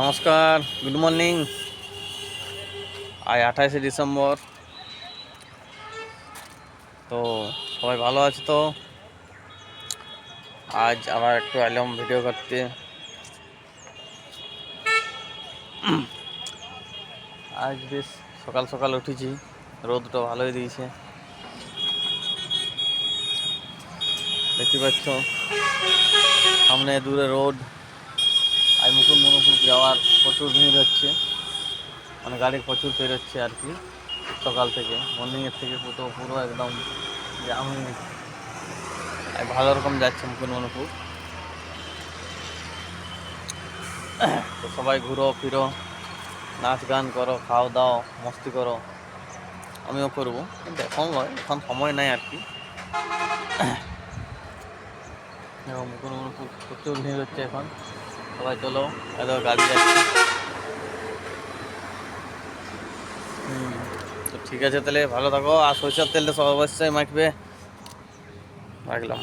নমস্কার, good morning. আজ 28শে December. তো সবাই ভালো আছে তো? আজ আবার একটু এলাম ভিডিও করতে। আজ বেশ সকাল সকাল উঠেছি, রোদটা ভালোই দিয়েছে, দেখতে পাচ্ছ সামনে দূরে রোড। আজ মুকুটমণিপুর যাওয়ার প্রচুর ভিড় হচ্ছে, মানে গাড়ি প্রচুর বেরোচ্ছে আর কি। সকাল থেকে মর্নিংয়ের থেকে পুরো একদম জাম হয়ে গেছে। ভালো রকম যাচ্ছে মুকুটমণিপুর। তো সবাই ঘুরো ফিরো, নাচ গান করো, খাও দাও, মস্তি করো, আমিও করবো, কিন্তু এখন নয়, এখন সময় নাই আর কি। এবং মুকুটমণিপুর প্রচুর ভিড় হচ্ছে এখন। সবাই চলো, এত গাড়ি যাচ্ছে। তো ঠিক আছে, তাহলে ভালো থাকো, আর সরিষার তেলটা সব অবশ্যই মাখবে। রাখলাম।